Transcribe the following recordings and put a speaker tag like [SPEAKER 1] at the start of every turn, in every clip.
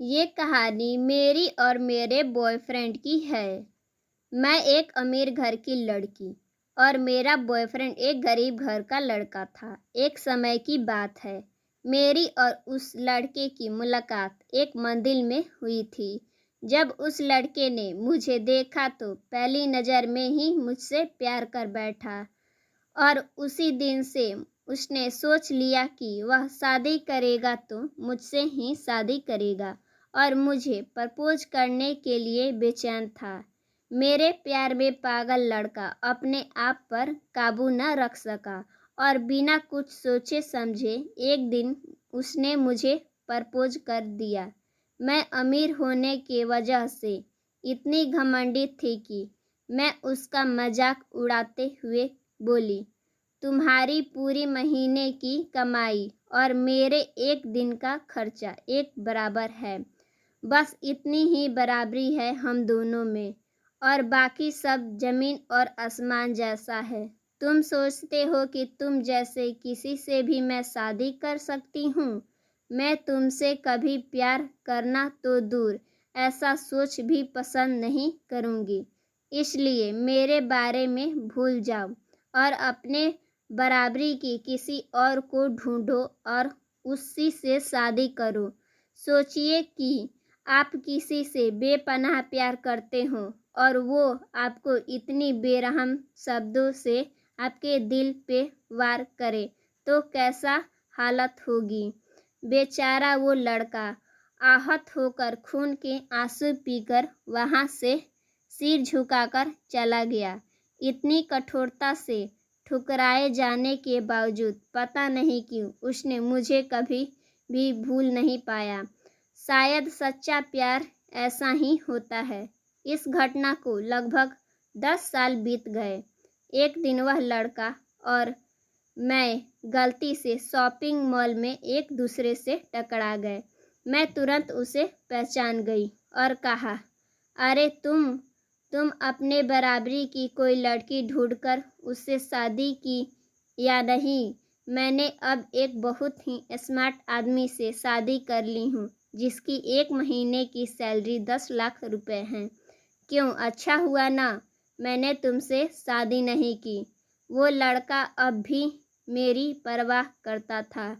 [SPEAKER 1] ये कहानी मेरी और मेरे बॉयफ्रेंड की है। मैं एक अमीर घर की लड़की और मेरा बॉयफ्रेंड एक गरीब घर का लड़का था। एक समय की बात है, मेरी और उस लड़के की मुलाकात एक मंदिर में हुई थी। जब उस लड़के ने मुझे देखा तो पहली नज़र में ही मुझसे प्यार कर बैठा और उसी दिन से उसने सोच लिया कि वह शादी करेगा तो मुझसे ही शादी करेगा और मुझे प्रपोज करने के लिए बेचैन था। मेरे प्यार में पागल लड़का अपने आप पर काबू न रख सका और बिना कुछ सोचे समझे एक दिन उसने मुझे प्रपोज कर दिया। मैं अमीर होने की वजह से इतनी घमंडी थी कि मैं उसका मजाक उड़ाते हुए बोली, तुम्हारी पूरी महीने की कमाई और मेरे एक दिन का खर्चा एक बराबर है। बस इतनी ही बराबरी है हम दोनों में और बाकी सब जमीन और आसमान जैसा है। तुम सोचते हो कि तुम जैसे किसी से भी मैं शादी कर सकती हूँ? मैं तुमसे कभी प्यार करना तो दूर, ऐसा सोच भी पसंद नहीं करूँगी। इसलिए मेरे बारे में भूल जाओ और अपने बराबरी की किसी और को ढूंढो और उसी से शादी करो। सोचिए कि आप किसी से बेपनाह प्यार करते हो और वो आपको इतनी बेरहम शब्दों से आपके दिल पे वार करे तो कैसा हालत होगी। बेचारा वो लड़का आहत होकर खून के आंसू पीकर वहाँ से सिर झुकाकर चला गया। इतनी कठोरता से ठुकराए जाने के बावजूद पता नहीं क्यों उसने मुझे कभी भी भूल नहीं पाया। शायद सच्चा प्यार ऐसा ही होता है। इस घटना को लगभग 10 साल बीत गए। एक दिन वह लड़का और मैं गलती से शॉपिंग मॉल में एक दूसरे से टकरा गए। मैं तुरंत उसे पहचान गई और कहा, अरे तुम अपने बराबरी की कोई लड़की ढूंढकर उससे शादी की या नहीं? मैंने अब एक बहुत ही स्मार्ट आदमी से शादी कर ली हूँ जिसकी एक महीने की सैलरी 10 लाख रुपए है। क्यों, अच्छा हुआ ना मैंने तुमसे शादी नहीं की। वो लड़का अब भी मेरी परवाह करता था।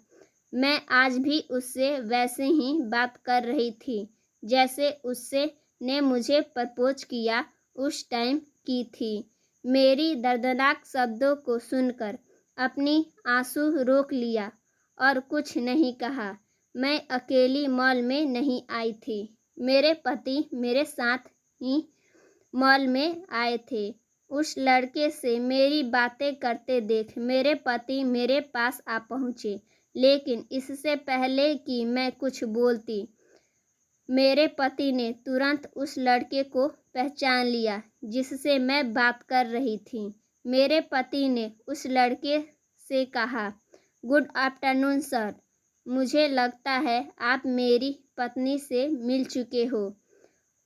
[SPEAKER 1] मैं आज भी उससे वैसे ही बात कर रही थी जैसे उससे ने मुझे प्रपोज किया उस टाइम की थी। मेरी दर्दनाक शब्दों को सुनकर अपनी आंसू रोक लिया और कुछ नहीं कहा। मैं अकेली मॉल में नहीं आई थी। मेरे पति मेरे साथ ही मॉल में आए थे। उस लड़के से मेरी बातें करते देख मेरे पति मेरे पास आ पहुँचे, लेकिन इससे पहले कि मैं कुछ बोलती मेरे पति ने तुरंत उस लड़के को पहचान लिया जिससे मैं बात कर रही थी। मेरे पति ने उस लड़के से कहा, गुड आफ्टरनून सर, मुझे लगता है आप मेरी पत्नी से मिल चुके हो।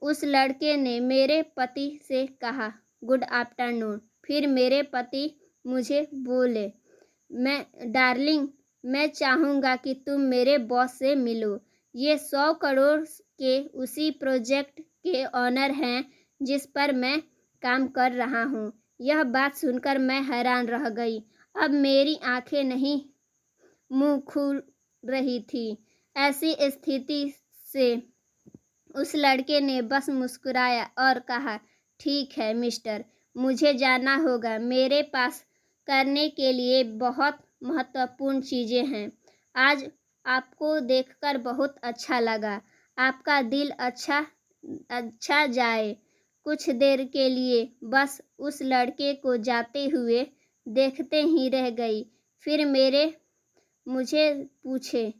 [SPEAKER 1] उस लड़के ने मेरे पति से कहा, गुड आफ्टरनून। फिर मेरे पति मुझे बोले, डार्लिंग, मैं चाहूँगा कि तुम मेरे बॉस से मिलो। ये 100 करोड़ के उसी प्रोजेक्ट के ऑनर हैं जिस पर मैं काम कर रहा हूँ। यह बात सुनकर मैं हैरान रह गई। अब मेरी आंखें नहीं मुंह खुल रही थी। ऐसी स्थिति से उस लड़के ने बस मुस्कुराया और कहा, ठीक है मिस्टर, मुझे जाना होगा। मेरे पास करने के लिए बहुत महत्वपूर्ण चीज़ें हैं। आज आपको देखकर बहुत अच्छा लगा। आपका दिल अच्छा जाए। कुछ देर के लिए बस उस लड़के को जाते हुए देखते ही रह गई। फिर मुझे पूछे,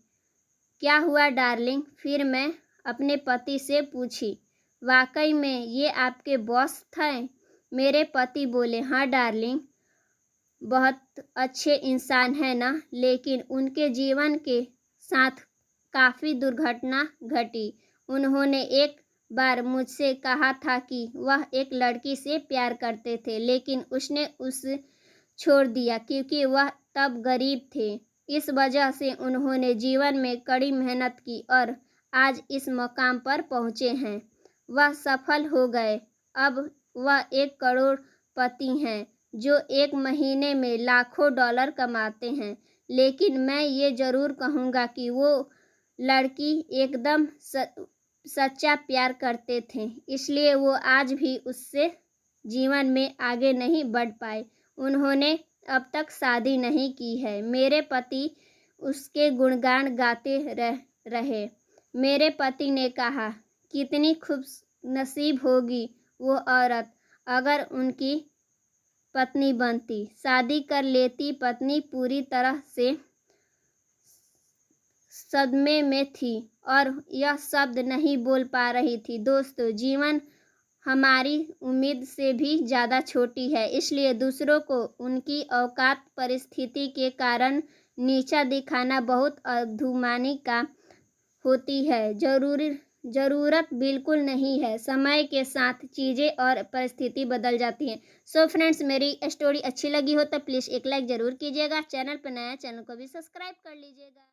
[SPEAKER 1] क्या हुआ डार्लिंग? फिर मैं अपने पति से पूछी, वाकई में ये आपके बॉस थे? मेरे पति बोले, हाँ डार्लिंग, बहुत अच्छे इंसान है ना, लेकिन उनके जीवन के साथ काफ़ी दुर्घटना घटी। उन्होंने एक बार मुझसे कहा था कि वह एक लड़की से प्यार करते थे, लेकिन उसने उसे छोड़ दिया क्योंकि वह तब गरीब थे। इस वजह से उन्होंने जीवन में कड़ी मेहनत की और आज इस मकाम पर पहुँचे हैं। वह सफल हो गए। अब वह एक करोड़पति हैं जो एक महीने में लाखों डॉलर कमाते हैं। लेकिन मैं ये ज़रूर कहूँगा कि वो लड़की एकदम सच्चा प्यार करते थे, इसलिए वो आज भी उससे जीवन में आगे नहीं बढ़ पाए। उन्होंने अब तक शादी नहीं की है। मेरे पति उसके गुणगान गाते रहे। मेरे पति ने कहा, कितनी खुशनसीब होगी वो औरत अगर उनकी पत्नी बनती, शादी कर लेती। पत्नी पूरी तरह से सदमे में थी और यह शब्द नहीं बोल पा रही थी। दोस्तों, जीवन हमारी उम्मीद से भी ज़्यादा छोटी है, इसलिए दूसरों को उनकी औकात परिस्थिति के कारण नीचा दिखाना बहुत अधूमानी का होती है। ज़रूरत बिल्कुल नहीं है। समय के साथ चीज़ें और परिस्थिति बदल जाती हैं। सो फ्रेंड्स, मेरी स्टोरी अच्छी लगी हो तो प्लीज़ एक लाइक ज़रूर कीजिएगा। चैनल पर नया, चैनल को भी सब्सक्राइब कर लीजिएगा।